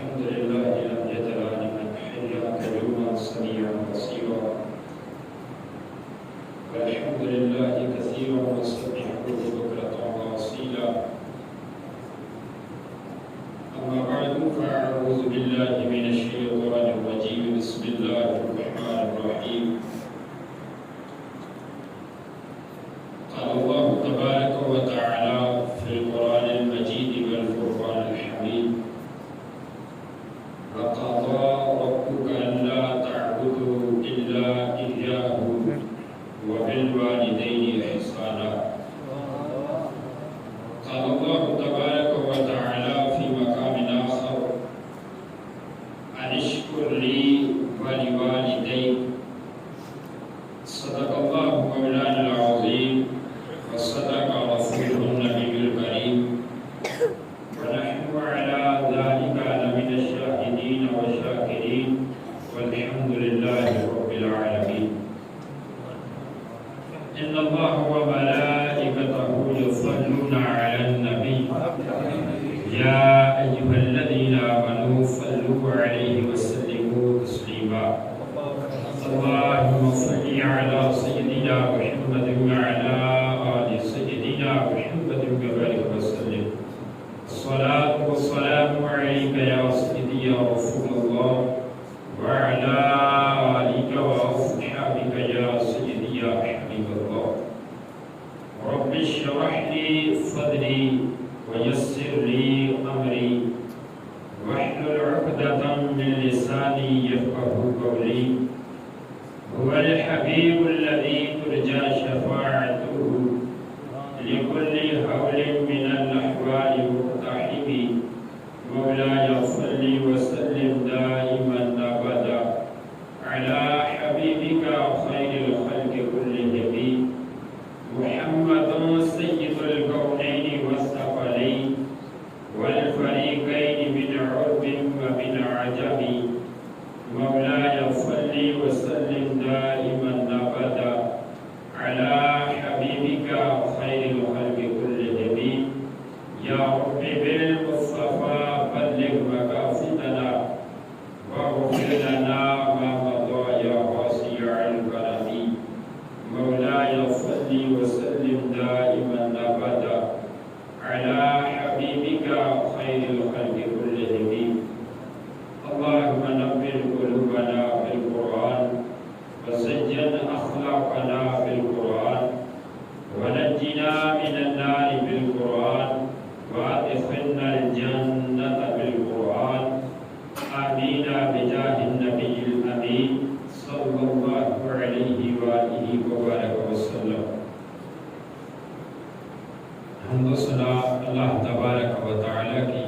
الحمد لله لم يدع لمن حيا قيوما سميعا بصيرا والحمد لله كثيرا وسبحه بكرة وأصيلا أما بعد فأعوذ بالله من الشيطان الرجيم بسم الله الرحمن الرحيم قال الله تبارك وتعالى في القرآن المجيد والفرقان الحميد وقضى ربك ألا تعبدوا إلا إياه وبالوالدين إحسانا قال الله تبارك وتعالى في مقام آخر أن اشكر لي ولوالديك صدق الله مولانا العظيم وصدق رسوله النبي الكريم ونحن على ذلك لمن الشاهدين والشاكرين والحمد لله رب العالمين إن الله وملائكته يصلون على النبي يا أيها الذين آمنوا صلوا عليه وسلموا تسليما اللهم صل على سيدنا محمد وعلى آل سيدنا محمد وبارك وسلم الصلاة والسلام عليك يا سيدي يا رسول الله وعلى آلك وأصحابك يا سيدي يا حبيب الله رب اشرح لي صدري ويسر لي أمري واحلل عقدة من لساني يفقه قولي هو الحبيب الذي ترجى شفاعته لكل هول من الأحوال مقتحم مولاي صل وسلم دائما أبدا على حبيبك خير الخلق كلهم محمد سيد الكونين والثقلين والفريقين من عرب ومن عجم مولاي صل وسلم دائما أبدا على حبيبك خير الخلق كلهم يا رب بالمصطفى بلغ مقاصدنا واغفر لنا ما مضى يا واسع الكرم مولاي صل وسلم دائما أبدا على حبيبك خير الخلق كلهم اللهم نبر قلوبنا بالقرآن وزين أخلاقنا بالقرآن ونجنا من النار بالقرآن وأدخلنا الجنة بالقرآن آمين بجاه النبي الأمين صلى الله عليه وآله وبارك وسلم حمد و ثنا اللہ تبارک و تعالی کی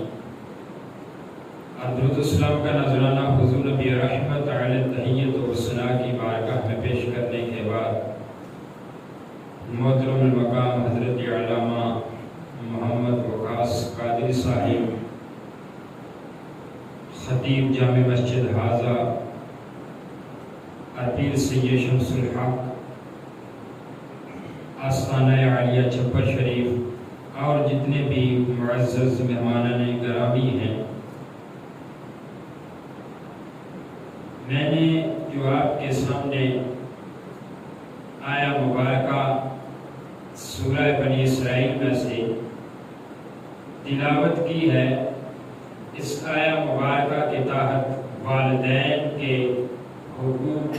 درود السلام کا نذرانہ حضور نبی رحمت علی تحیت و ثنا کی بارگاہ میں پیش کرنے کے بعد محترم المقام حضرت علامہ محمد وقاص قادری صاحب خطیب جامع مسجد حاضہ پیر سید شمس الحق آستانہ عالیہ چھپر شریف اور جتنے بھی معزز مہمانان گرامی ہیں، میں نے جو آپ کے سامنے آیا مبارکہ سورہ بنی اسرائیل میں سے تلاوت کی ہے، اس آیا مبارکہ کے تحت والدین کے حقوق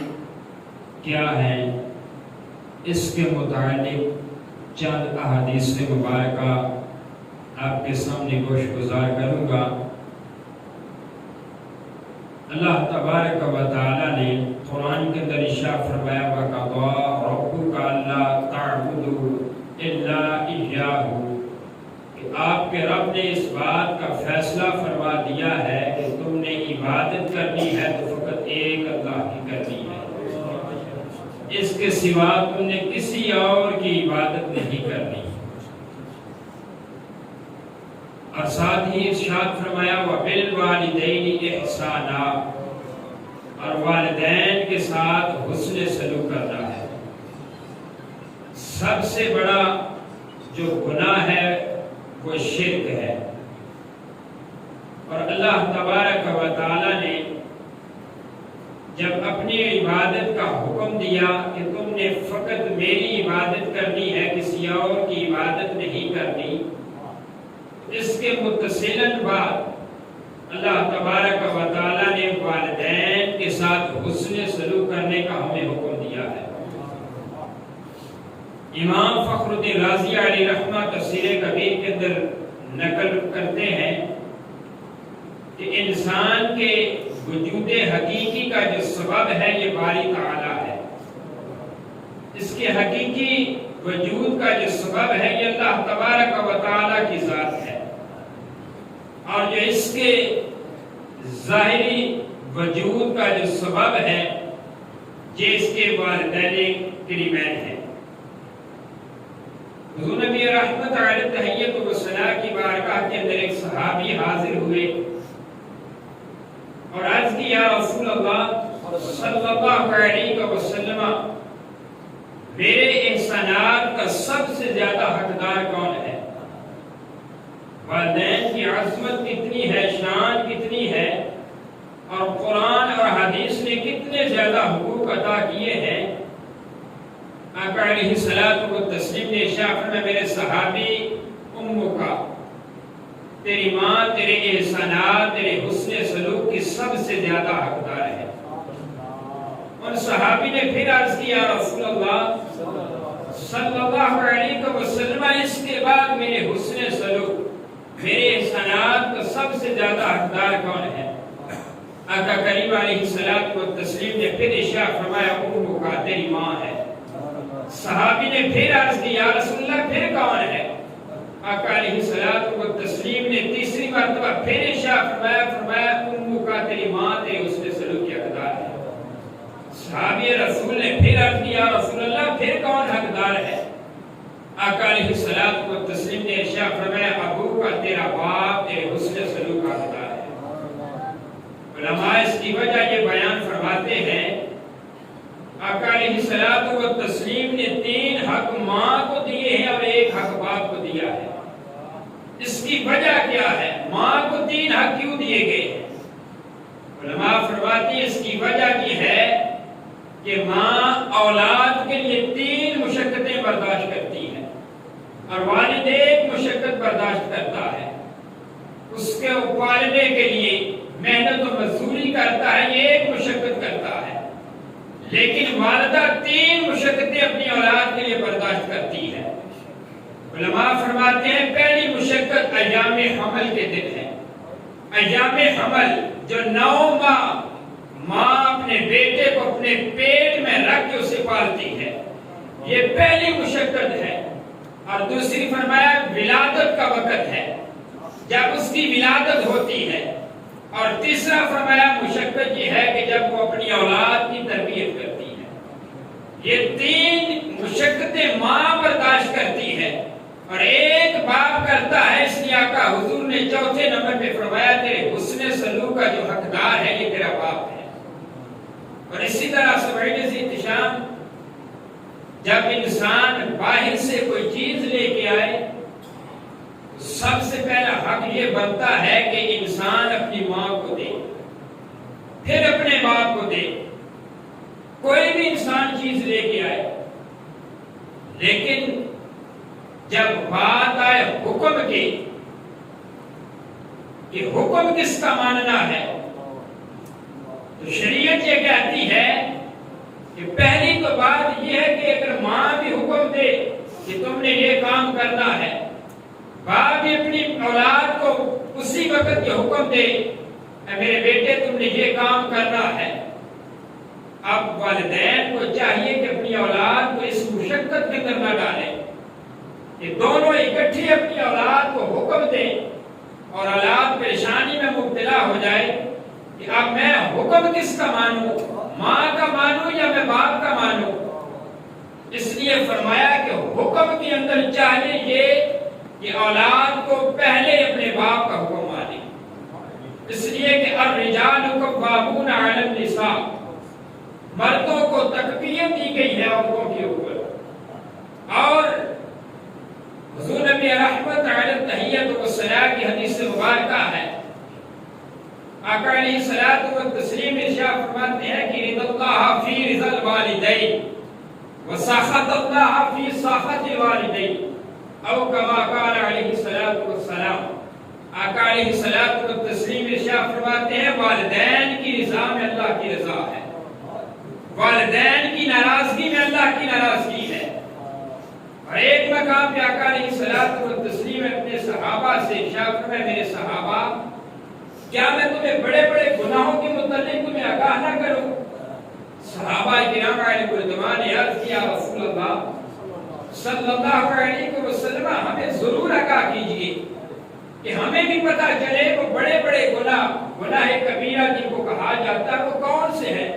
کیا ہیں اس کے متعلق چند احادیث مبارکہ آپ کے سامنے گوش گزار کروں گا۔ اللہ تبارک و تعالی نے قرآن کے اندر ارشاد فرمایا وَقَضَىٰ رَبُّكَ أَلَّا تَعْبُدُوا إِلَّا إِيَّاهُ کہ آپ کے رب نے اس بات کا فیصلہ فرما دیا ہے کہ تم نے عبادت کرنی ہے تو فقط ایک اللہ کی کرنی ہے، اس کے سوا تم نے کسی اور کی عبادت نہیں کرنی۔ اور ساتھ ہی ارشاد فرمایا وَبِالْوَالِدَيْنِ إِحْسَانًا اور والدین کے ساتھ حسن سلوک کرنا ہے۔ سب سے بڑا جو گناہ ہے وہ شرک ہے، اور اللہ تبارک و تعالی نے جب اپنی عبادت کا حکم دیا کہ تم نے فقط میری عبادت کرنی ہے، کسی اور کی عبادت نہیں کرنی، اس کے متصلاً بعد اللہ تبارک و تعالی نے والدین کے ساتھ حسن سلوک کرنے کا ہمیں حکم دیا ہے۔ امام فخر الدین رازی علیہ رحمہ تفسیر کبیر کے اندر نقل کرتے ہیں کہ انسان کے وجود حقیقی کا جو سبب ہے یہ باری تعالی ہے، اس کے حقیقی وجود کا جو سبب ہے یہ اللہ تبارک و تعالی کی ذات ہے، اور جو اس کے ظاہری وجود کا جو سبب ہے یہ اس کے والدین کریمین ہے۔ حضور نبی رحمت علیہ تحیت و ثناء کی بارگاہ کے اندر ایک صحابی حاضر ہوئے اور عرض کی، یا رسول اللہ صلی اللہ علیہ وسلم، میرے احسانات کا سب سے زیادہ حقدار کون ہے؟ والدین کی عظمت کتنی ہے، شان کتنی ہے، اور قرآن اور حدیث نے کتنے زیادہ حقوق عطا کیے ہیں۔ آقا علیہ الصلوۃ والتسلیم نے ارشاد فرمایا، میرے صحابی امو کا، تیری ماں تیرے احسانات، تیرے حسن سلوک کی سب سے زیادہ حقدار ہے۔ اور صحابی نے پھر عرض کیا، رسول اللہ صلی اللہ علیہ وسلم، اس کے بعد میرے حسن سلوک، میرے احسانات کا سب سے زیادہ حقدار کون ہے؟ آقا کریم علیہ الصلوۃ والتسلیم نے پھر ارشاد فرمایا، امو کا، تیری ماں ہے۔ صحابی نے پھر عرض کی، یا رسول اللہ پھر کون ہے؟ آقا علیہ الصلوۃ والتسلیم نے تیسری مرتبہ پھر ارشاد فرمایا امو کا، تیری ماں تیرے حسن سلوک کی حقدار ہے۔ صحابی رسول نے پھر عرض کی، یا رسول اللہ پھر کون حقدار ہے؟ آقا علیہ الصلوۃ والتسلیم نے ارشاد فرمایا، ابو کا، تیرا باپ تیرے حسن سلوک کا حقدار ہے۔ علماء اس کی وجہ یہ بیان فرماتے ہیں، آقا علیہ الصلوۃ والتسلیم نے 3 حق ماں کو دیے ہیں اور 1 حق باپ کو دیا ہے۔ اس کی وجہ کیا ہے؟ ماں کو 3 حق کیوں دیے گئے ہیں؟ علماء فرماتے ہیں اس کی وجہ کی ہے کہ ماں اولاد کے لیے 3 مشقتیں برداشت کرتی ہے اور والد 1 مشقت برداشت کرتا ہے۔ اس کے والدے کے لیے محنت و مزدوری کرتا ہے، یہ 1 مشقت کرتا ہے، لیکن والدہ 3 مشقتیں اپنی اولاد کے لیے برداشت کرتی ہے۔ علماء فرماتے ہیں پہلی مشقت ایام حمل کے دن ہے۔ ایام حمل جو 9 ماں اپنے بیٹے کو اپنے پیٹ میں رکھ کے اسے پالتی ہے، یہ پہلی مشقت ہے۔ اور دوسری فرمایا ولادت کا وقت ہے، جب اس کی ولادت ہوتی ہے۔ اور تیسرا فرمایا مشقت یہ ہے کہ جب وہ اپنی اولاد کی تربیت کرتی ہے۔ یہ 3 مشقتیں ماں برداشت کرتی ہے اور 1 باپ کرتا ہے، اس لیے آقا حضور نے 4تھے نمبر پہ فرمایا، تیرے حسن سلوک کا جو حقدار ہے یہ تیرا باپ ہے۔ اور اسی طرح سمعین سے انتشام، جب انسان باہر سے کوئی چیز لے کے آئے، سب سے پہلا حق یہ بنتا ہے کہ انسان اپنی ماں کو دے، پھر اپنے باپ کو دے۔ کوئی بھی انسان چیز لے کے آئے، لیکن جب بات آئے حکم کی کہ حکم کس کا ماننا ہے، تو شریعت یہ کہتی ہے کہ پہلی تو بات یہ ہے کہ اگر ماں بھی حکم دے کہ تم نے یہ کام کرنا ہے، باپ بھی اپنی اولاد کو اسی وقت یہ حکم دے، اے میرے بیٹے تم نے یہ کام کرنا ہے، اب والدین کو چاہیے کہ اپنی اولاد کو اس مشقت کے اندر نہ ڈالیں کہ دونوں اکٹھی اپنی اولاد کو حکم دیں اور اولاد پریشانی میں مبتلا ہو جائے کہ اب میں حکم کس کا مانوں، ماں کا مانوں یا میں باپ کا مانوں۔ اس لیے فرمایا کہ حکم کے اندر چاہیے یہ کہ اولاد کو پہلے اپنے باپ کا حکم مانے، اس لیے کہ الرجال قوامون علی النساء، مردوں کو تقویت دی گئی ہے عورتوں کے اوپر۔ اور حضور نبی رحمت علی التحیت و ثناء کی حدیث مبارکہ ہے آقا علیہ الصلوۃ والتسلیم ارشاد فرماتے ہیں کہ رضا اللہ فی رضا الوالدین وسخط اللہ فی سخط الوالدین، او کما قال علیہ الصلوۃ والسلام۔ آقا علیہ الصلوۃ والتسلیم ارشاد فرماتے ہیں والدین کی رضا میں اللہ کی رضا ہے، والدین کی ناراضگی میں اللہ کی ناراضگی ہے۔ اور ایک مقام پہ آقا علیہ الصلوۃ والتسلیم اپنے صحابہ سے ارشاد فرمایا میرے صحابہ کیا میں تمہیں بڑے بڑے گناہوں کے متعلق تمہیں آگاہ نہ کروں؟ صحابہ کرام علیہ رضوان نے عرض کیا رسول اللہ صلی اللہ علیہ وسلم ہمیں ضرور آگاہ کیجئے کہ ہمیں بھی پتہ چلے وہ بڑے بڑے گناہ کبیرہ جن کو کہا جاتا ہے وہ کون سے ہیں۔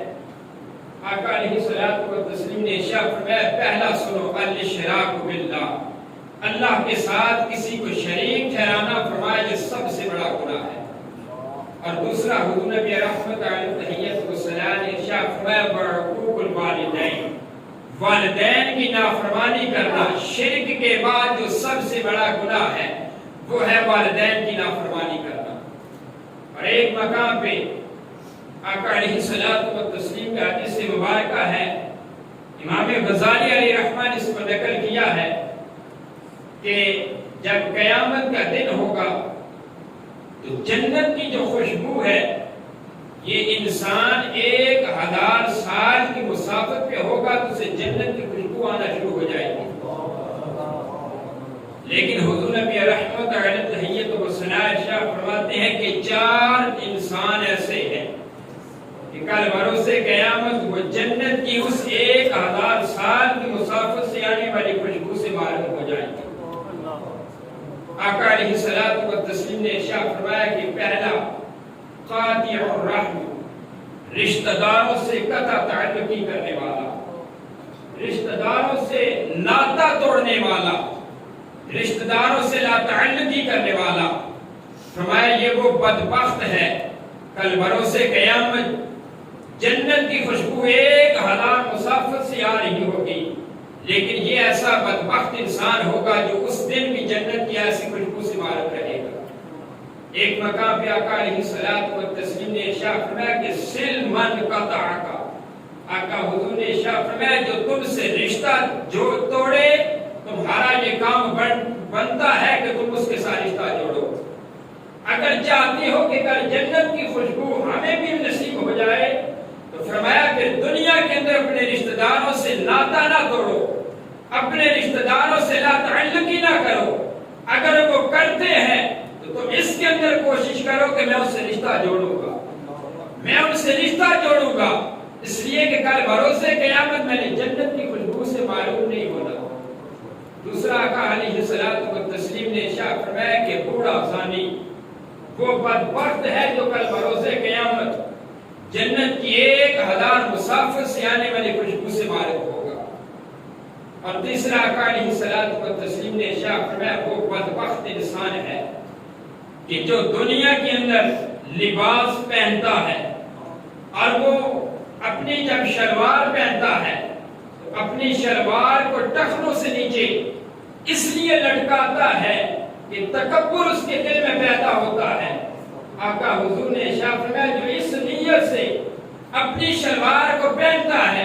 آقا علیہ الصلوۃ والتسلیم نے ارشاد فرمایا پہلا سنو الاشراک باللہ، اللہ کے ساتھ کسی کو شریک ٹھہرانا، فرمایا یہ سب سے بڑا گناہ ہے۔ اور دوسرا حضور نبی رحمت علیہ تحیت والسلام نے ارشاد فرمایا وعقوق الوالدین، والدین کی نافرمانی کرنا شرک کے بعد جو سب سے بڑا گناہ ہے وہ ہے والدین کی نافرمانی کرنا۔ اور ایک مقام پہ آقا علیہ الصلوۃ والتسلیم کا حدیث مبارکہ ہے، امام غزالی علیہ رحمہ نے اس کو نقل کیا ہے کہ جب قیامت کا دن ہوگا تو جنت کی جو خوشبو ہے یہ انسان 1000 سال کی مسافت پہ ہوگا تو اسے جنت کی خوشبو آنا شروع ہو جائے گی، لیکن حضور نبی رحمت علیہ تحیت والسلام ارشاد فرماتے ہیں کہ 4 انسان ایسے ہیں کہ کل بروز قیامت وہ جنت کی اس 1000 سال کی مسافت سے آنے والی خوشبو سے معلوم ہو جائیں گے۔ آقا علیہ الصلوۃ والتسلیم نے ارشاد فرمایا کہ پہلا قاطع الرحم، رشتہ داروں سے قطع تعلقی کرنے والا، رشتہ داروں سے ناطہ توڑنے والا، رشتہ داروں سے لا تعلقی کرنے والا، فرمایا یہ وہ بدبخت ہے کل بروز قیامت جنت کی خوشبو 1000 مسافت سے آ رہی ہوگی، لیکن یہ ایسا بدبخت انسان ہوگا جو اس دن بھی جنت کی ایسی خوشبو سے معلوم رہے گا۔ ایک مقام پہ آقا علیہ الصلوۃ والتسلیم نے ارشاد فرمایا کہ سل من قطعک، آقا حضور نے ارشاد فرمایا جو تم سے رشتہ جو توڑے تمہارا یہ کام بنتا ہے کہ تم اس کے ساتھ رشتہ جوڑو۔ اگر چاہتے ہو کہ کل جنت کی خوشبو ہمیں بھی نصیب ہو جائے تو فرمایا کہ دنیا کے اندر اپنے رشتہ داروں سے ناطہ نہ توڑو، اپنے رشتہ داروں سے لا تعلقی نہ کرو، اگر وہ کرتے ہیں تو تم اس کے اندر کوشش کرو کہ میں ان سے رشتہ جوڑوں گا، میں ان سے رشتہ جوڑوں گا، اس لیے کہ کل بروز قیامت میں نے جنت کی خوشبو سے معلوم نہیں ہونا۔ دوسرا آقا علیہ الصلوۃ والتسلیم نے ارشاد فرمایا کہ بوڑھا زانی وہ بدبخت ہے جو کل بروز قیامت جنت کی 1000 مسافت سے آنے والی خوشبو سے معلوم ہوگا۔ اور تیسرا آقا علیہ الصلوۃ والتسلیم نے ارشاد فرمایا وہ بدبخت انسان ہے کہ جو دنیا کے اندر لباس پہنتا ہے اور وہ اپنی جب شلوار پہنتا ہے تو اپنی شلوار کو ٹخنوں سے نیچے اس لیے لٹکاتا ہے کہ تکبر اس کے دل میں پیدا ہوتا ہے۔ آقا حضور نے ارشاد فرمایا جو اس نیت سے اپنی شلوار کو پہنتا ہے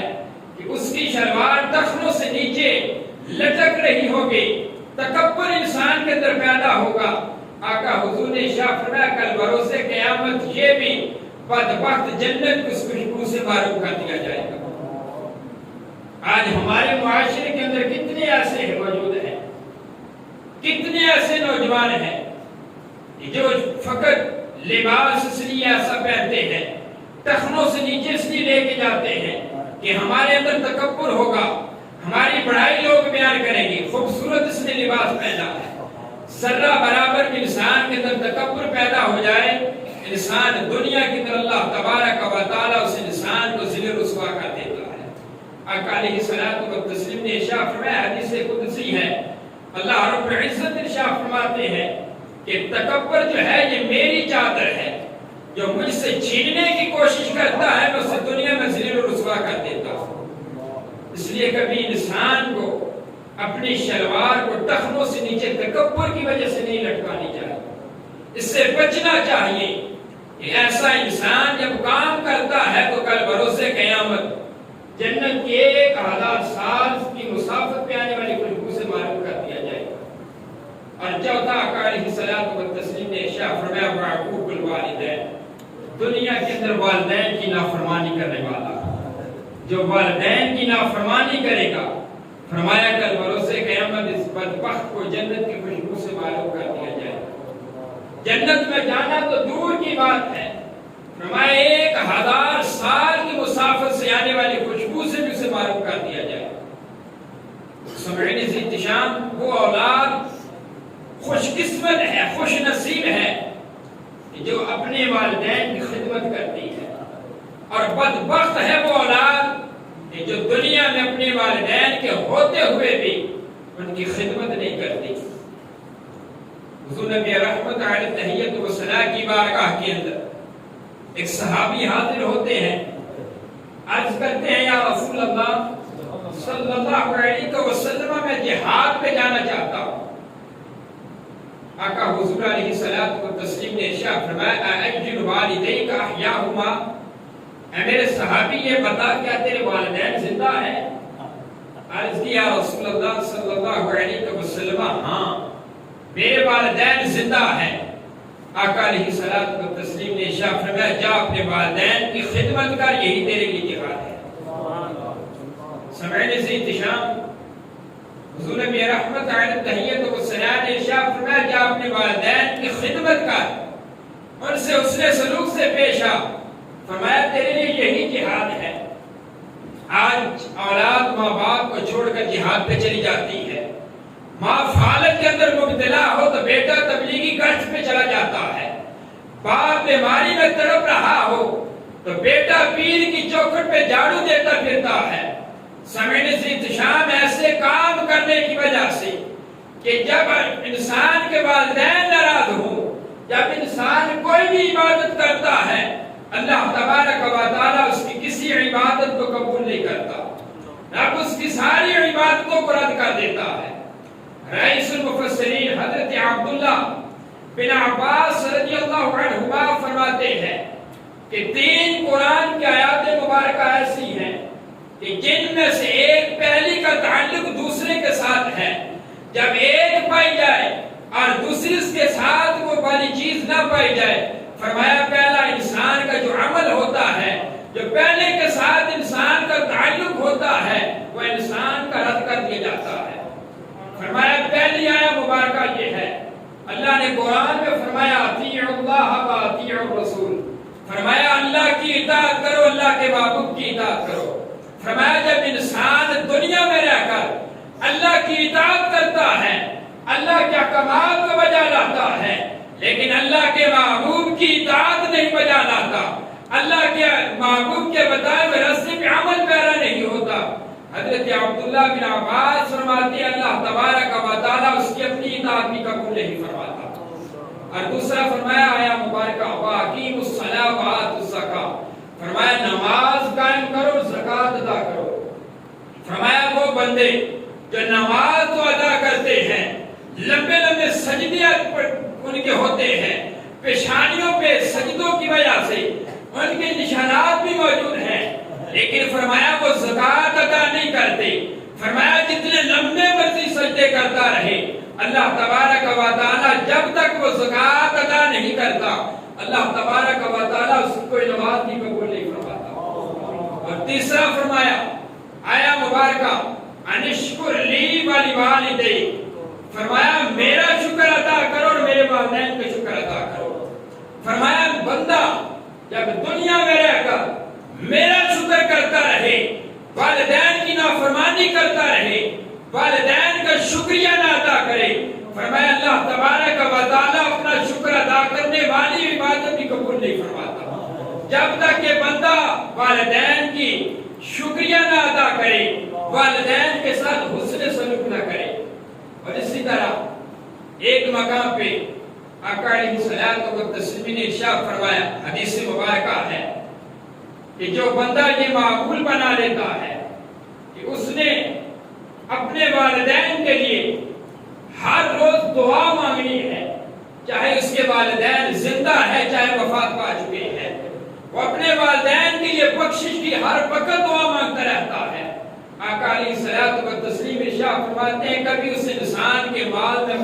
کہ اس کی شلوار ٹخنوں سے نیچے لٹک رہی ہوگی، تکبر انسان کے اندر پیدا ہوگا، آقا حضور نے ارشاد فرمایا کل بروز قیامت یہ بھی بدبخت جنت کی خوشبو سے معروف کر دیا جائے گا۔ آج ہمارے معاشرے کے اندر کتنے ایسے موجود ہیں، کتنے ایسے نوجوان ہیں جو فقط لباس اس لیے ایسا پہنتے ہیں، ٹخنوں سے نیچے اس لیے لے کے جاتے ہیں کہ ہمارے اندر تکبر ہوگا، ہماری بڑائی لوگ بیان کریں گے، خوبصورت اس نے لباس پہنا ہے۔ ذرہ برابر بھی انسان کے اندر تکبر پیدا ہو جائے، انسان دنیا کے اندر اللہ تبارک و تعالی اس انسان کو ذل رسوا کر دیتا ہے۔ آقا علیہ الصلوۃ والتسلیم نے ارشاد فرمایا، حدیث قدسی ہے، اللہ رب العزت ارشاد فرماتے ہیں کہ تکبر جو ہے یہ میری چادر ہے، جو مجھ سے چھیننے کی کوشش کرتا ہے میں اسے دنیا میں ذلیل و رسوا کر دیتا ہوں۔ اس لیے کبھی انسان کو اپنی شلوار کو ٹخنوں سے نیچے تکبر کی وجہ سے نہیں لٹکانی چاہیے، اس سے بچنا چاہیے۔ ایسا انسان جب کام کرتا ہے تو کل بروز قیامت جنت کے 1000 سال کی مسافت پہ آنے والی خوشبو سے معلوم کر دیا جائے گا۔ اور چوتھا آقا علیہ الصلوۃ والتسلیم نے ارشاد فرمایا وعقوق الوالدین، دنیا کے اندر والدین کی نافرمانی کرنے والا جو والدین کی نافرمانی کرے گا، فرمایا کل بروز قیامت اس بدبخت کو جنت کی خوشبو سے معلوم کر دیا جائے گا۔ جنت میں جانا تو دور کی بات ہے، فرمایا 1000 سال کی مسافت سے آنے والی خوشبو سے بھی اسے معلوم کر دیا جائے۔ سمعین سے احتشام، وہ اولاد خوش قسمت ہے، خوش نصیب ہے جو اپنے والدین کی خدمت کرتی ہے، اور بدبخت ہے وہ اولاد جو دنیا میں اپنے والدین کے ہوتے ہوئے بھی ان کی خدمت نہیں کرتی۔ حضور نبی رحمت علیہ تحیت و ثنا کی بارگاہ کے اندر ایک صحابی حاضر ہوتے ہیں، عرض کرتے ہیں یا رسول اللہ صلی اللہ علیہ وسلم میں جہاد پہ جانا چاہتا ہوں۔ آقا حضور علیہ الصلوۃ والتسلیم نے ارشاد فرمایا اجل والدیک احیاہما، اے میرے صحابی یہ بتا کیا تیرے والدین زندہ ہیں؟ عرض کیا رسول اللہ صلی اللہ علیہ وسلم ہاں میرے والدین زندہ ہیں۔ آقا علیہ الصلوۃ والتسلیم نے ارشاد فرمایا جا اپنے والدین کی خدمت کر، یہی تیرے لیے جہاد ہے۔ سمعنے سے احتشام، حضور نبی رحمت علیہ تحیت و ثنا نے ارشاد فرمایا جا اپنے والدین کی خدمت کر، ان سے حسن سلوک سے پیش آ، فرمایا تیرے لیے یہی جہاد ہے۔ آج اولاد ماں باپ کو چھوڑ کر جہاد پہ چلی جاتی ہے، ماں فالت کے اندر مبتلا ہو تو بیٹا تبلیغی گشت پہ چلا جاتا ہے، باپ بیماری میں تڑپ رہا ہو تو بیٹا پیر کی چوکھٹ پہ جھاڑو دیتا پھرتا ہے۔ سمعنے سے احتشام، ایسے کام کرنے کی وجہ سے کہ جب انسان کے والدین ناراض ہوں، جب انسان کوئی بھی عبادت کرتا ہے اللہ تبارک و تعالیٰ اس کی کسی عبادت کو قبول نہیں کرتا، رب اس کی ساری عبادتوں کو رد کر دیتا ہے۔ رئیس المفسرین حضرت عبداللہ بن عباس رضی اللہ عنہما فرماتے ہیں کہ 3 قرآن کی آیات مبارکہ ایسی ہیں کہ جن میں سے ایک پہلی کا تعلق دوسرے کے ساتھ ہے، جب ایک پائی جائے اور دوسری اس کے ساتھ وہ والی چیز نہ پائی جائے، فرمایا پہلا انسان کا جو عمل ہوتا ہے، جو پہلے کے ساتھ انسان کا تعلق ہوتا ہے، وہ انسان کا رد کر دیا جاتا ہے۔ فرمایا پہلی آیت مبارکہ یہ ہے، اللہ نے قرآن میں فرمایا اطیعوا اللہ و اطیعوا الرسول، فرمایا اللہ کی اطاعت کرو، اللہ کے محبوب کی اطاعت کرو۔ فرمایا جب انسان دنیا میں رہ کر اللہ کی اطاعت کرتا ہے، اللہ کے احکامات کو بجا لاتا ہے، لیکن اللہ کے محبوب کی اطاعت نہیں بجا لاتا، اللہ کے محبوب کے بتائے ہوئے راستے پہ عمل پیرا نہیں ہوتا، حضرت عبداللہ بن عباس فرماتے ہیں اللہ تبارک و تعالیٰ اس کی اپنی اطاعت بھی قبول نہیں فرماتا۔ اور دوسرا فرمایا آیا مبارکہ وَأَقِیمُوا الصَّلَاةَ وَآتُوا الزَّکَاةَ، فرمایا نماز قائم کرو، زکوٰۃ ادا کرو۔ فرمایا وہ بندے جو نماز تو ادا کرتے ہیں، لمبے لمبے سجدے ان کے ہوتے ہیں، پیشانیوں پہ سجدوں کی وجہ سے ان کے نشانات بھی موجود ہیں، لیکن فرمایا وہ زکوٰۃ ادا نہیں کرتے۔ فرمایا جتنے لمبے مرضی سجدے کرتا رہے، اللہ تبارک و تعالیٰ جب تک وہ زکوٰۃ ادا نہیں کرتا، اللہ تبارک و تعالیٰ اس کو نماز بھی قبول نہیں فرماتا۔ اور تیسرا فرمایا آیا مبارکہ انشکر لی ولوالدیک، فرمایا میرا شکر ادا کرو اور میرے والدین کا شکر ادا کرو۔ فرمایا بندہ جب دنیا میں رہ کر میرا شکر کرتا رہے، والدین کی نافرمانی کرتا رہے، والدین کا شکریہ نہ ادا کرے، فرمایا اللہ تبارک و تعالیٰ اپنا شکر ادا کرنے والی عبادت بھی قبول نہیں فرماتا۔ جب تک کہ بندہ والدین کی شکریہ نہ ادا کرے، والدین کے ساتھ حسن سلوک نہ کرے۔ اور اسی طرح ایک مقام پہ آقا علیہ الصلوۃ والتسلیم نے ارشاد فرمایا، حدیث مبارکہ ہے کہ جو بندہ یہ معقول بنا لیتا ہے کہ اس نے اپنے والدین کے لیے ہر روز دعا مانگنی ہے، چاہے اس کے والدین زندہ ہے چاہے وفات پا چکے وہ اپنے والدین کے لیے بخشش کی ہر وقت دعا مانگتا رہتا ہے۔ آقا علیہ الصلوۃ والتسلیم ارشاد فرماتے ہیں کبھی اس انسان کے مال میں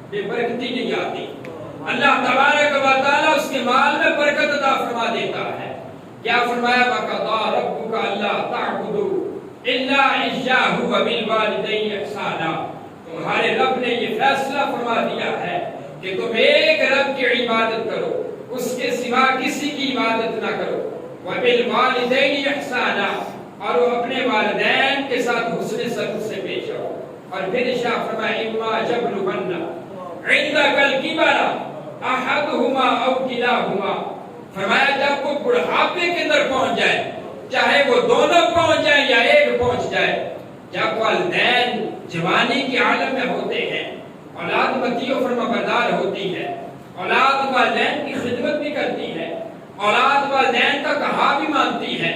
بے برکتی نہیں آتی، اللہ تبارک و تعالیٰ اس کے مال میں برکت عطا فرما دیتا ہے۔ کیا فرمایا؟ وَقَضَىٰ رَبُّكَ أَلَّا تَعْبُدُوا إِلَّا إِيَّاهُ وَبِالْوَالِدَيْنِ إِحْسَانًا۔ تمہارے رب نے یہ فیصلہ فرما دیا ہے کہ تم ایک رب کی عبادت کرو، اس کے سوا کسی کی عبادت نہ کرو۔ وَبِالْوَالِدَيْنِ إِحْسَانًا، اور وہ اپنے والدین کے ساتھ حسن سلوک سے پیش آؤ۔ اور پھر ارشاد فرمایا اِمَّا يَبْلُغَنَّ عِندَكَ الْكِبَرَ أَحَدُهُمَا أَوْ كِلَاهُمَا، فرمایا جب وہ بڑھاپے کے اندر پہنچ جائے، چاہے وہ دونوں پہنچ جائیں یا ایک پہنچ جائے، جب والدین جوانی کے عالم میں ہوتے ہیں، اولاد مطیع و فرمانبردار ہوتی ہے، اولاد والدین کی خدمت بھی کرتی ہے، اولاد والدین کا کہا بھی مانتی ہے،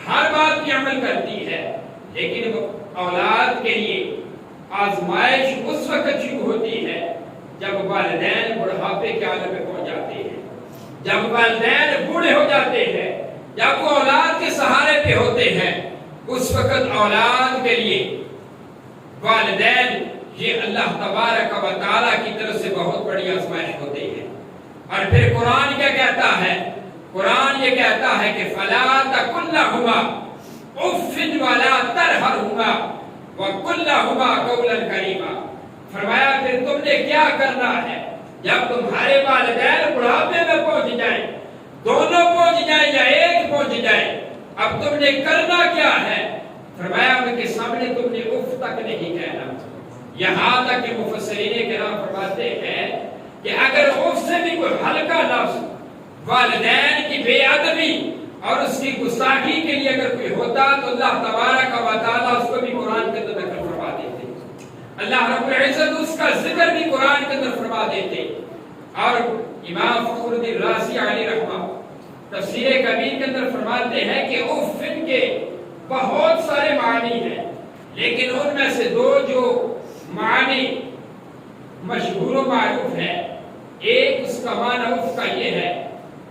ہر بات کی عمل کرتی ہے، لیکن اولاد کے لیے آزمائش اس وقت شروع ہوتی ہے جب والدین بڑھاپے کے عالم میں پہنچ جاتے ہیں، جب والدین بوڑھے ہو جاتے ہیں، جب وہ اولاد کے سہارے پہ ہوتے ہیں، اس وقت اولاد کے لیے والدین یہ اللہ تبارک و تعالیٰ کی طرف سے بہت بڑی آزمائش ہوتی ہے۔ اور پھر قرآن کیا کہتا ہے؟ قرآن یہ کہتا ہے کہ فَلَا تَقُل لَّهُمَا اُفٍّ وَلَا تَنْهَرْهُمَا وَقُل لَّهُمَا قَوْلًا كَرِيمًا۔ فرمایا پھر تم نے کیا کرنا ہے جب تمہارے والدین بڑھاپے میں پہنچ جائیں، دونوں پہنچ جائیں یا ایک پہنچ جائیں، اب تم نے کرنا کیا ہے؟ فرمایا ان کے سامنے تم نے اف تک نہیں کہنا۔ یہاں تک کہ مفسرین کرام فرماتے ہیں کہ اگر اف سے بھی کوئی ہلکا لفظ والدین کی بے ادبی اور اس کی گستاخی کے لیے اگر کوئی ہوتا تو اللہ تبارک و تعالیٰ اس کو بھی قرآن کے اندر ذکر فرما دیتے، اللہ رب العزت اس کا ذکر بھی قرآن کے اندر فرما دیتے۔ اور امام فخر الدین رازی علیہ رحمہ تفسیر کبیر کے اندر فرماتے ہیں کہ اف کے بہت سارے معنی ہیں، لیکن ان میں سے دو جو معنی مشہور و معروف ہیں، ایک اس کا معنی اف کا یہ ہے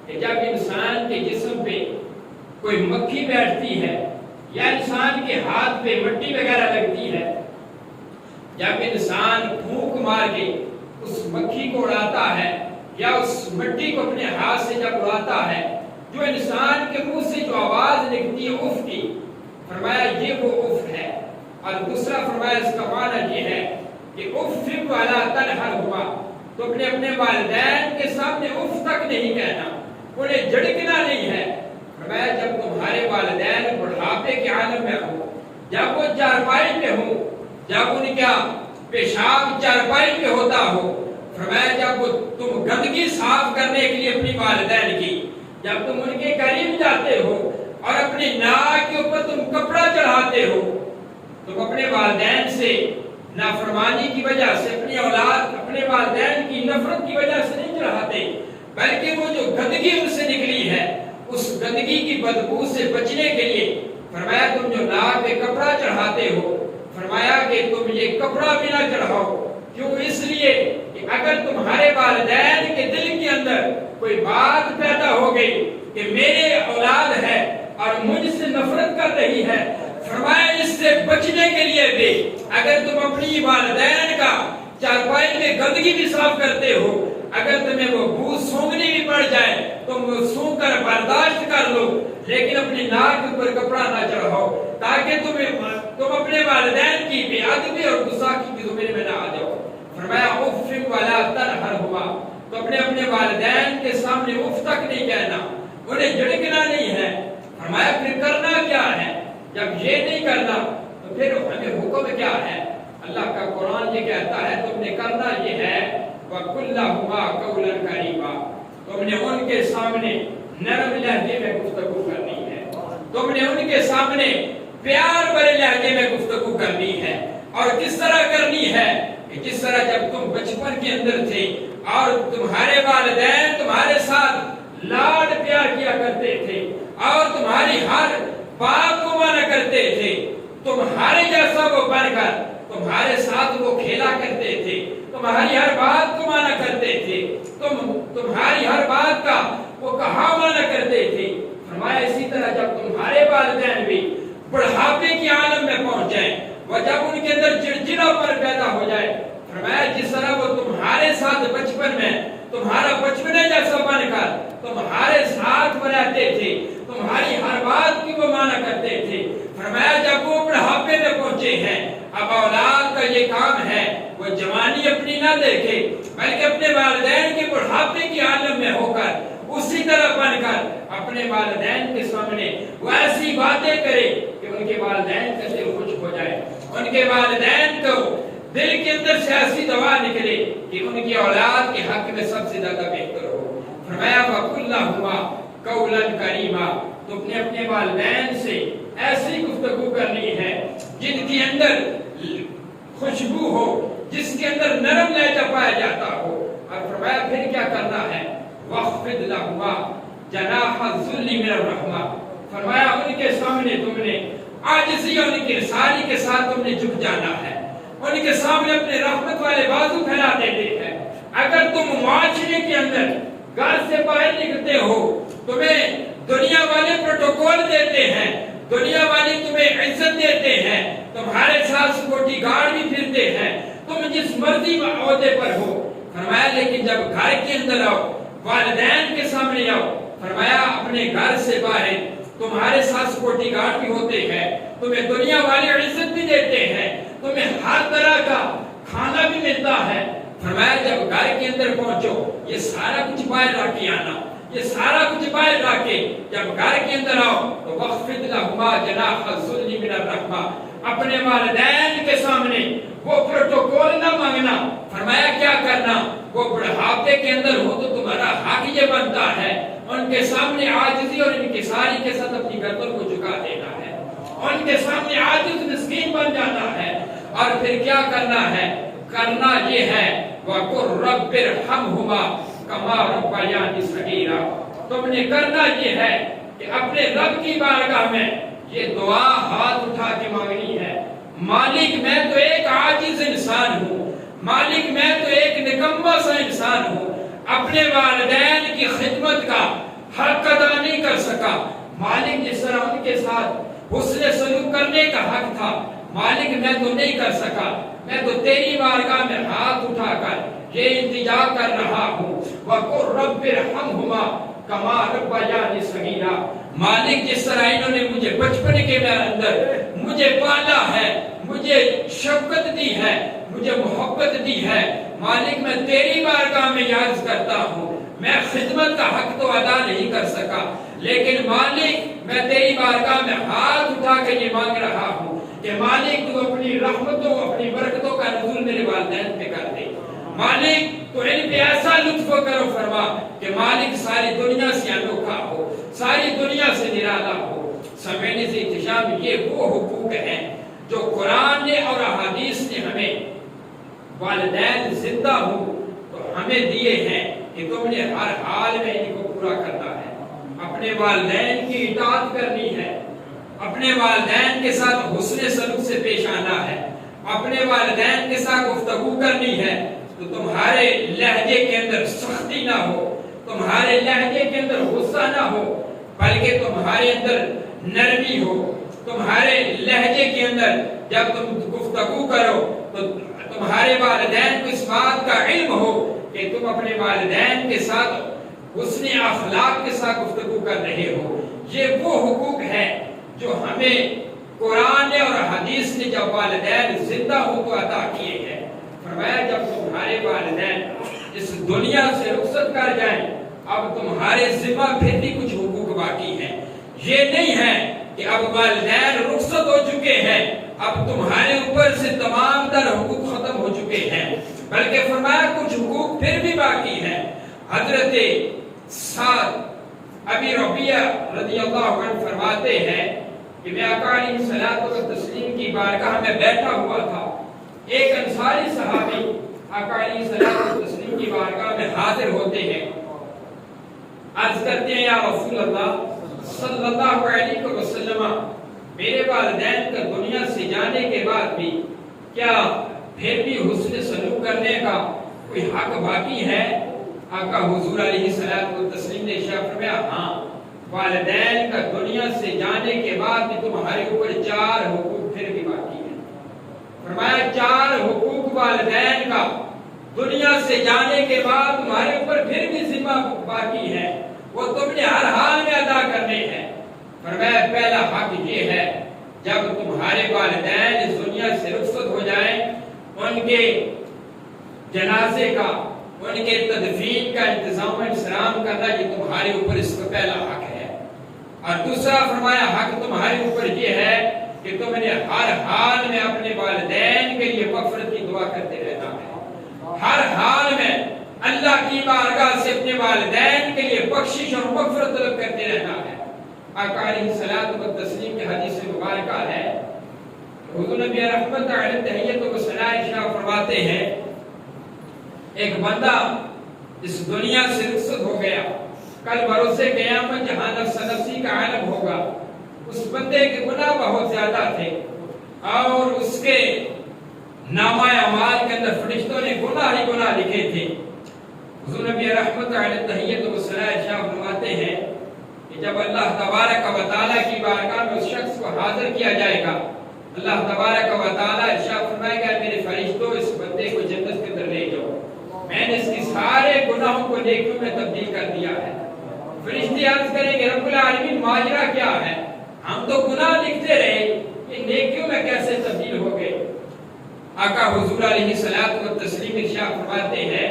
کہ جب انسان کے جسم پہ کوئی مکھی بیٹھتی ہے یا انسان کے ہاتھ پہ مٹی وغیرہ لگتی ہے، جب انسان پھونک مار کے اس مکھی کو اڑاتا ہے یا اس مٹی کو اپنے ہاتھ سے جب اڑاتا ہے، جو انسان کے منہ سے جو آواز نکلتی ہے اف کی، فرمایا یہ وہ اف ہے۔ اور دوسرا فرمایا اس کا معنی یہ ہے کہ اف ولا تنہرہما، تو اپنے والدین کے سامنے اف تک نہیں کہنا، انہیں جھڑکنا نہیں ہے۔ فرمایا جب تمہارے والدین بڑھاپے کے عالم میں ہو، جب وہ چارپائی پہ ہو، جب ان کا پیشاب چارپائی پہ ہوتا ہو، فرمایا جب وہ تم گندگی صاف کرنے کے لیے اپنی والدین کی جب تم ان کے قریب جاتے ہو اور اپنی ناک کے اوپر تم کپڑا چڑھاتے ہو، تم اپنے والدین سے نافرمانی کی وجہ سے، اپنی اولاد اپنے والدین کی نفرت کی وجہ سے نہیں چڑھاتے، بلکہ وہ جو گندگی ان سے نکلی ہے اس گندگی کی بدبو سے بچنے کے لیے فرمایا تم جو ناک پہ کپڑا چڑھاتے ہو، فرمایا کہ تم یہ کپڑا بھی نہ چڑھاؤ۔ کیوں؟ اس لیے کہ اگر تمہارے والدین کے دل کے اندر کوئی بات پیدا ہو گئی کہ میرے اولاد ہے اور مجھ سے نفرت کر رہی ہے، فرمایا اس سے بچنے کے لیے بھی اگر تم اپنی والدین کا چارپائی میں گندگی بھی صاف کرتے ہو، اگر تمہیں وہ بو سونگنی بھی پڑ جائے تم وہ سونگ کر برداشت کر لو، لیکن اپنی ناک پر کپڑا نہ چڑھاؤ تاکہ تم اپنے والدین کی بے ادبی اور گستاخی کی زمرے میں نہ آ جاؤ۔ فرمایا اف ولا تنہرہما، تو اپنے والدین کے سامنے اف تک نہیں کہنا، انہیں جھڑکنا نہیں ہے۔ فرمایا پھر کرنا کیا ہے؟ جب یہ نہیں کرنا تو پھر ہمیں حکم کیا ہے؟ اللہ کا قرآن یہ کہتا ہے تم نے کرنا یہ ہے وَقُلْ لَهُمَا قَوْلًا كَرِيمًا، تم نے ان کے سامنے نرم لہجے میں گفتگو کرنی ہے، تم نے ان کے سامنے پیار بھرے لہجے میں گفتگو کرنی ہے۔ اور کس طرح کرنی ہے؟ کہ جس طرح جب تم بچپن کے اندر تھے اور تمہارے والدین تمہارے ساتھ لاڈ پیار کیا کرتے تھے اور تمہاری ہر بات کو مانا کرتے تھے، تمہارے جیسا وہ بن کر تمہارے ساتھ وہ کھیلا کرتے تھے، تمہاری ہر بات کو مانا کرتے تھے، تمہاری ہر بات کا وہ کہا مانا کرتے تھے۔ فرمایا اسی طرح جب تمہارے والدین بھی بڑھاپے کی عالم میں پہنچ جائیں اور جب ان کے اندر چڑچڑا پر پیدا ہو جائے، فرمایا جس طرح وہ تمہارے ساتھ بچپن میں تمہارا بچپنے جیسا بن کر تمہارے ساتھ رہتے تھے، تمہاری ہر بات کی وہ مانا کرتے تھے، فرمایا جب وہ بڑھاپے میں پہنچے ہیں اب اولاد کا یہ کام ہے وہ جوانی اپنی نہ دیکھے بلکہ اپنے والدین کے بڑھاپے کی عالم میں ہو کر اسی طرح بن کر اپنے والدین کے سامنے وہ ایسی باتیں کرے کہ ان کے والدین کا دل خوش ہو جائے، ان کے والدین کو دل کے اندر سے ایسی دعا نکلے کہ ان کی اولاد کے حق میں سب سے زیادہ بہتر ہو۔ فرمایا وَقُلْ لَهُمَا قَوْلًا كَرِيمًا، تم نے اپنے والدین سے ایسی گفتگو کرنی ہے جن کے اندر خوشبو ہو، جس کے اندر نرم لہجہ پایا جاتا ہو، اور فرمایا پھر کیا کرنا ہے وَخْفِضْ لَهُمَا جَنَاحَ الذُّلِّ مِنَ الرَّحْمَةِ، فرمایا ان کے سامنے تم نے عاجزی اور ان کی رسالی کے ساتھ تم نے جھک جانا ہے، ان کے سامنے اپنے رحمت والے بازو پھیلا دیتے ہیں۔ اگر تم معاشرے کے اندر گھر سے باہر نکلتے ہو، تمہیں دنیا والے پروٹوکول دیتے ہیں، دنیا والے تمہیں عزت دیتے ہیں، تمہارے ساتھ سیکورٹی گارڈ بھی پھرتے ہیں، تم جس مرضی عہدے پر ہو، فرمایا لیکن جب گھر کے اندر آؤ، والدین کے سامنے آؤ، فرمایا اپنے گھر سے باہر تمہارے ساتھ سیکورٹی گارڈ بھی ہوتے ہیں، تمہیں دنیا والے عزت بھی دیتے ہیں، تمہیں ہر طرح کا کھانا بھی ملتا ہے، فرمایا جب گھر کے اندر پہنچو یہ سارا کچھ باہر لا کے آنا، یہ سارا کچھ باہر لا کے جب گھر کے اندر آؤ تو وَخْفِضْ لَهُمَا جَنَاحَ الذُّلِّ مِنَ الرَّحْمَةِ، اپنے والدین کے سامنے وہ پروٹوکول نہ مانگنا، فرمایا کیا کرنا، وہ بڑھاپے کے اندر ہو تو تمہارا حق یہ بنتا ہے ان کے سامنے عاجزی اور انکساری کے ساتھ اپنی گردن کو جھکا دینا ہے، ان کے سامنے عاجز مسکین بن جانا ہے، اور پھر کیا کرنا ہے، کرنا یہ ہے وَقُلْ رَبِّ ارْحَمْهُمَا كَمَا رَبَّيَانِي صَغِيرًا، تم نے کرنا یہ ہے کہ اپنے رب کی بارگاہ میں یہ دعا ہاتھ اٹھا کے مانگنی ہے، مالک میں تو ایک عاجز انسان ہوں، مالک میں تو ایک نکما سا انسان ہوں، اپنے والدین کی خدمت کا حق ادا نہیں کر سکا، مالک جس طرح ان کے ساتھ حسن سلوک کرنے کا حق تھا، مالک میں تو نہیں کر سکا، میں تو تیری بارگاہ میں ہاتھ اٹھا کر یہ التجا کر رہا ہوں وَقُلْ رَبِّ ارْحَمْهُمَا كَمَا رَبَّيَانِي صَغِيرًا، مالک جس طرح انہوں نے مجھے بچپن کے اندر مجھے پالا ہے، مجھے شفقت دی ہے، مجھے محبت دی ہے، مالک میں تیری بارگاہ میں عرض کرتا ہوں، میں خدمت کا حق تو ادا نہیں کر سکا، لیکن مالک میں تیری بارگاہ میں ہاتھ اٹھا کے یہ مانگ رہا ہوں کہ مالک تو اپنی رحمتوں اپنی برکتوں کا نزول میرے والدین پہ کر دے، مالک تو ان پہ ایسا لطف کرو فرما کہ مالک ساری دنیا سے انوکھا ہو، ساری دنیا سے نرالا ہو۔ سمعین سے احتشام، یہ وہ حقوق ہیں جو قرآن نے اور احادیث نے ہمیں والدین زندہ ہوں تو ہمیں دیے ہیں کہ تم نے ہر حال میں ان کو پورا کرنا ہے، اپنے والدین کی اطاعت کرنی ہے، اپنے والدین کے ساتھ حسن سلوک سے پیش آنا ہے، اپنے والدین کے ساتھ گفتگو کرنی ہے تو تمہارے لہجے کے اندر سختی نہ ہو، تمہارے لہجے کے اندر غصہ نہ ہو، بلکہ تمہارے اندر نرمی ہو، تمہارے لہجے کے اندر جب تم گفتگو کرو تو تمہارے والدین کو اس بات کا علم ہو کہ تم اپنے والدین کے ساتھ حسن اخلاق کے ساتھ گفتگو کر رہے ہو۔ یہ وہ حقوق ہے جو ہمیں قرآن اور حدیث نے جب والدین زندہ ہو تو عطا کیے ہیں۔ فرمایا جب تمہارے والدین اس دنیا سے رخصت کر جائیں اب تمہارے ذمہ پھر بھی کچھ حقوق باقی ہیں، یہ نہیں ہے کہ اب والدین رخصت ہو چکے ہیں اب تمہارے اوپر سے تمام تر حقوق ختم ہو چکے ہیں، بلکہ فرمایا کچھ حقوق پھر بھی باقی ہیں۔ حضرت سعد ابی ربیعہ رضی اللہ عنہ فرماتے ہیں کہ میں آقا علیہ الصلوۃ والتسلیم کی بارگاہ میں بیٹھا ہوا تھا، ایک انصاری صحابی آقا علیہ الصلوۃ والتسلیم کی بارگاہ میں حاضر ہوتے ہیں، عرض کرتے ہیں یا رسول اللہ صلی اللہ علیہ وسلم، میرے والدین کا دنیا سے جانے کے بعد بھی کیا پھر بھی حسن سلوک کرنے کا کوئی حق باقی ہے؟ آقا حضور علیہ الصلوۃ والتسلیم نے ارشاد فرمایا ہاں، والدین کا دنیا سے جانے کے بعد بھی تمہارے اوپر 4 حقوق پھر بھی باقی ہیں۔ فرمایا 4 حقوق والدین کا دنیا سے جانے کے بعد تمہارے اوپر پھر بھی ذمہ باقی ہے، وہ تم نے ہر حال میں ادا کرنے ہیں۔ فرمایا پہلا حق یہ ہے، جب تمہارے والدین اس دنیا سے رخصت ہو جائیں، ان کے جنازے کا، ان کے تدفین کا انتظام و انصرام کرنا یہ تمہارے اوپر اس کا پہلا حق ہے۔ اور دوسرا فرمایا حق تمہارے اوپر یہ ہے کہ تم نے ہر حال میں اپنے والدین کے لیے مغفرت کی دعا کرتے رہنا ہے۔ ہر حال میں اللہ کی بارگاہ سے اپنے والدین کے لیے بخشش اور مغفرت طلب کرتے رہنا ہے۔ آقا علیہ الصلوۃ والتسلیم کی حدیث مبارکہ ہے، حضور نبی رحمت علیہ تحیت و ثناء ارشاد فرماتے ہیں، ایک بندہ اس دنیا سے رخصت ہو گیا، کل بروز قیامت جہاں نفس نفسی کا عالم ہوگا، اس بندے کے گناہ بہت زیادہ تھے اور اس کے نامہ اعمال کے اندر فرشتوں نے گناہ ہی گناہ لکھے تھے۔ حضور نبی رحمت علیہ تحیت و ثناء ارشاد فرماتے ہیں کہ جب اللہ تبارک و تعالیٰ کی بارگاہ میں اس شخص کو حاضر کیا جائے گا، اللہ تبارک و تعالیٰ ارشاد فرمائے گا، میرے فرشتوں اس بندے کو جنت کے اندر لے جاؤ، میں نے اس کی سارے گناہوں کو نیکیوں میں تبدیل کر دیا ہے۔ فرشتے عرض کریں گے رب العالمین ماجرا کیا ہے، ہم تو گناہ لکھتے رہے، یہ نیکیوں میں کیسے تبدیل ہو گئے؟ آقا حضور علیہ الصلوۃ والتسلیم ارشاد فرماتے ہیں،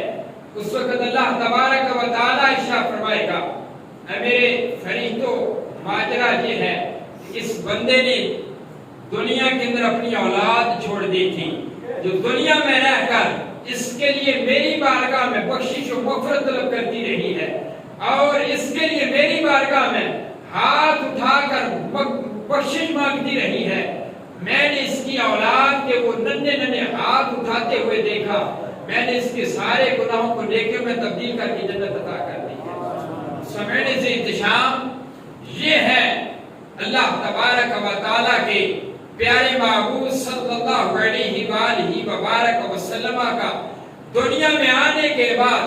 اس وقت اللہ تبارک و تعالیٰ ارشاد فرمائے گا، اے میرے فرشتوں ماجرا یہ ہے، اس بندے نے دنیا کے اندر اپنی اولاد چھوڑ دی تھی، جو دنیا میں رہ کر اس کے لیے میری بارگاہ میں بخشش و مغفرت طلب کرتی رہی ہے، اور اس کے لیے میری بارگاہ میں ہاتھ اٹھا کر بخشش مانگتی رہی ہے۔ میں نے اس کی اولاد کے وہ ننھے ننھے ہاتھ اٹھاتے ہوئے دیکھا، میں نے اس کے سارے گناہوں کو نیکیوں میں تبدیل کر کے جنت عطا کر دی ہے۔ سمعنے سے احتشام یہ ہے اللہ تبارک و تعالیٰ کے پیارے محبوب صلی اللہ علیہ وآلہ وبارک وسلم کا دنیا میں آنے کے بعد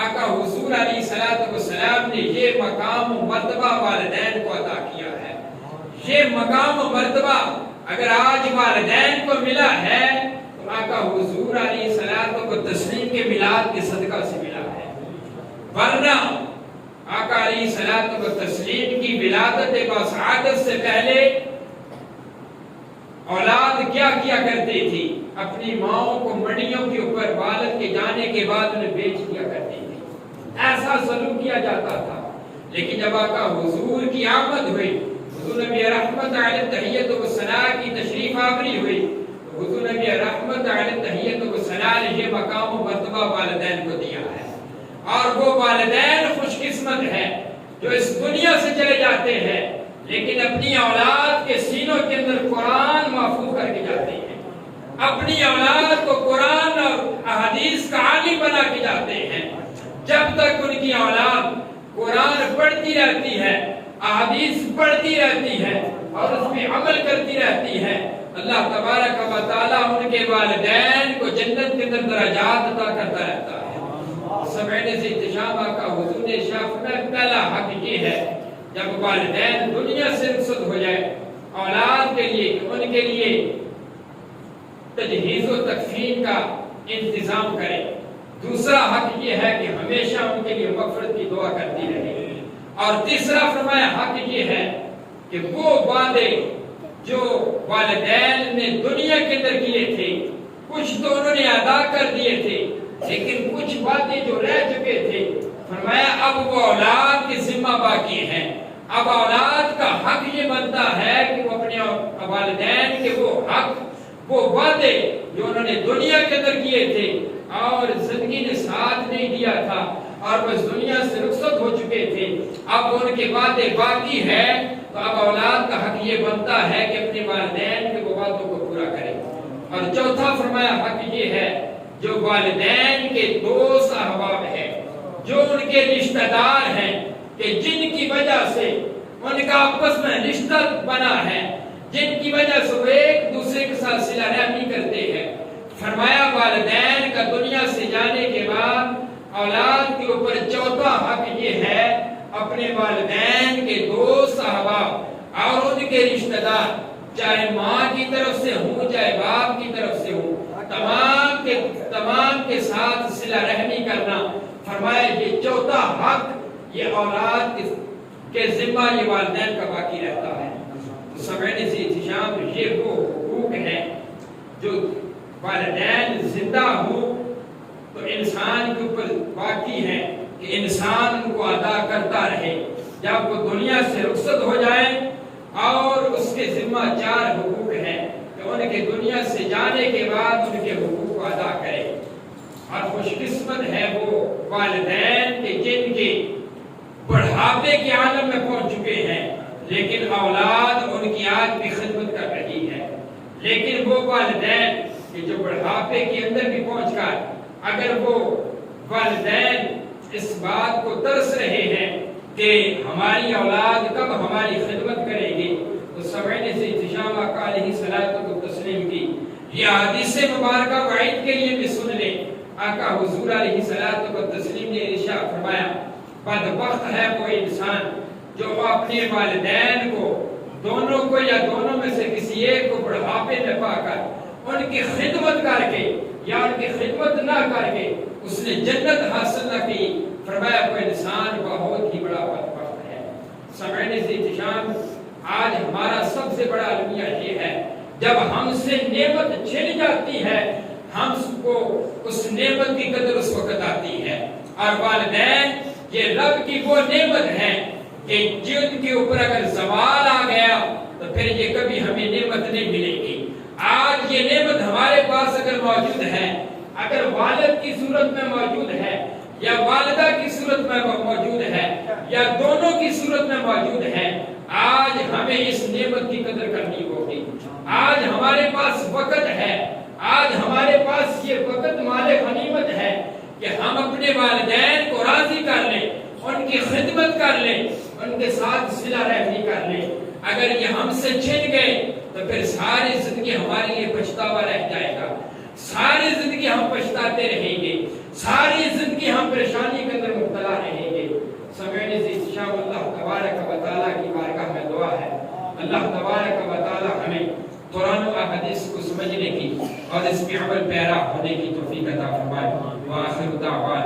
آقا حضور علیہ الصلوۃ والسلام نے یہ مقام و مرتبہ والدین کو عطا کیا ہے۔ یہ مقام و مرتبہ اگر آج والدین کو ملا ہے تو آقا حضور علیہ الصلوۃ والتسلیم کے میلاد کے صدقہ سے ملا ہے، ورنہ آقا علیہ الصلوۃ والتسلیم کی ولادت بسعادت سے پہلے اولاد کیا کیا کرتی تھی؟ اپنی ماؤں کو منڈیوں کے اوپر والد کے جانے کے بعد انہیں بیچ دیا کرتی تھی، ایسا سلوک کیا جاتا تھا۔ لیکن جب آقا حضور کی آمد ہوئی، حضور نبی رحمت علیہ تحیت و ثناء کی تشریف آوری ہوئی، تو حضور نبی رحمت علیہ تحیت و ثناء نے یہ مقام و مرتبہ والدین کو دیا ہے، اور وہ والدین خوش قسمت ہیں جو اس دنیا سے چلے جاتے ہیں لیکن اپنی اولاد کے سینوں کے اندر قرآن محفوظ کر کے جاتے ہیں، اپنی اولاد کو قرآن اور احادیث کا عالم بنا کے جاتے ہیں۔ جب تک ان کی اولاد قرآن پڑھتی رہتی ہے، احادیث پڑھتی رہتی ہے اور اس میں عمل کرتی رہتی ہے، اللہ تبارک و تعالیٰ ان کے والدین کو جنت کے اندر درجات عطا کرتا رہتا ہے۔ سمعنے سے احتشام آقا حضور نے ارشاد فرمایا پہلا حق یہ ہے، جب والدین دنیا سے رخصت ہو جائے، اولاد کے لیے ان کے لیے تجہیز و تکفین کا انتظام کرے۔ دوسرا حق یہ ہے کہ ہمیشہ ان کے لیے مغفرت کی دعا کرتی رہے، اور تیسرا فرمایا حق یہ ہے کہ وہ وعدے جو والدین نے دنیا کے اندر کیے تھے، کچھ تو انہوں نے ادا کر دیے تھے لیکن کچھ باتیں جو رہ چکے تھے، فرمایا اب وہ اولاد کے ذمہ باقی ہیں۔ اب اولاد کا حق یہ بنتا ہے کہ وہ اپنے والدین کے وہ حق، وہ وعدے جو انہوں نے دنیا کے اندر کیے تھے اور زندگی نے ساتھ نہیں دیا تھا اور بس دنیا سے رخصت ہو چکے تھے، اب ان کے وعدے باقی ہے، تو اب اولاد کا حق یہ بنتا ہے کہ اپنے والدین کے وہ وعدوں کو پورا کرے۔ اور چوتھا فرمایا حق یہ ہے جو والدین کے دوست احباب ہیں، جو ان کے رشتہ دار ہیں کہ جن کی وجہ سے ان کا آپس میں رشتہ بنا ہے، جن کی وجہ سے وہ ایک دوسرے کے ساتھ صلہ رحمی کرتے ہیں، فرمایا والدین کا دنیا سے جانے کے بعد اولاد کے اوپر چوتھا حق یہ ہے اپنے والدین کے کے رشتہ دار چاہے ماں کی طرف سے ہوں چاہے باپ کی طرف سے ہوں تمام کے ساتھ صلہ رحمی کرنا. فرمایا یہ چوتھا حق یہ اولاد کے ذمہ یہ والدین کا باقی رہتا ہے. تو سمجھنے سے احتشام یہ وہ حقوق ہیں جو والدین زندہ ہوں تو انسان کے اوپر باقی ہے کہ انسان ان کو ادا کرتا رہے. جب وہ دنیا سے رخصت ہو جائے اور اس کے ذمہ 4 حقوق ہیں کہ ان کے دنیا سے جانے کے بعد ان کے حقوق کو ادا کرے. اور خوش قسمت ہے وہ والدین کے جن کے بڑھاپے کے عالم میں پہنچ چکے ہیں لیکن اولاد ان کی آج بھی خدمت کر رہی ہے. لیکن وہ والدین کہ جو بڑھاپے کے اندر بھی پہنچ کر اگر وہ والدین اس بات کو ترس رہے ہیں کہ ہماری اولاد کب ہماری خدمت کرے گی تو سمجھنے سے احتشام آقا علیہ الصلوۃ والتسلیم کی یہ حدیث مبارکہ وعید کے لیے بھی سن لیں. آقا حضور علیہ الصلوۃ والتسلیم نے ارشاد فرمایا بدبخت ہے وہ انسان جو اپنے والدین کو دونوں کو یا دونوں میں سے کسی ایک کو بڑھاپے میں پا کر ان کی خدمت کر کے یا ان کی خدمت نہ کر کے اس نے جنت حاصل نہ کی. فرمایا وہ انسان بہت ہی بڑا بدبخت ہے. سمجھنے سے احتشام آج ہمارا سب سے بڑا المیہ یہ ہے جب ہم سے نعمت چھن جاتی ہے ہم کو اس نعمت کی قدر اس وقت آتی ہے. اور والدین یہ رب کی وہ نعمت ہے کہ جن کے اوپر اگر زوال آ گیا تو پھر یہ کبھی ہمیں نعمت نہیں ملے گی. آج یہ نعمت ہمارے پاس اگر موجود ہے اگر والد کی صورت میں موجود ہے یا والدہ کی صورت میں موجود ہے یا دونوں کی صورت میں موجود ہے آج ہمیں اس نعمت کی قدر کرنی ہوگی. آج ہمارے پاس وقت ہے آج ہمارے پاس یہ وقت مال غنیمت ہے کہ ہم اپنے والدین کو راضی کر لیں ان کی خدمت کر لیں ان کے ساتھ صلہ رحمی کر لیں. اگر یہ ہم سے چھن گئے تو پھر ساری زندگی ہمارے لیے پچھتاوا رہ جائے گا. ساری زندگی ہم پچھتاتے رہیں گے ساری زندگی ہم پریشانی کے اندر مبتلا رہیں گے. سمجھنے سے احتشام اللہ تبارک و تعالیٰ کی بارگاہ میں دعا ہے اللہ تبارک و تعالیٰ ہمیں قرآن و حدیث کو سمجھنے کی اور اس پہ عمل پیرا ہونے کی توفیق عطا فرمائے. وآخر دعوانا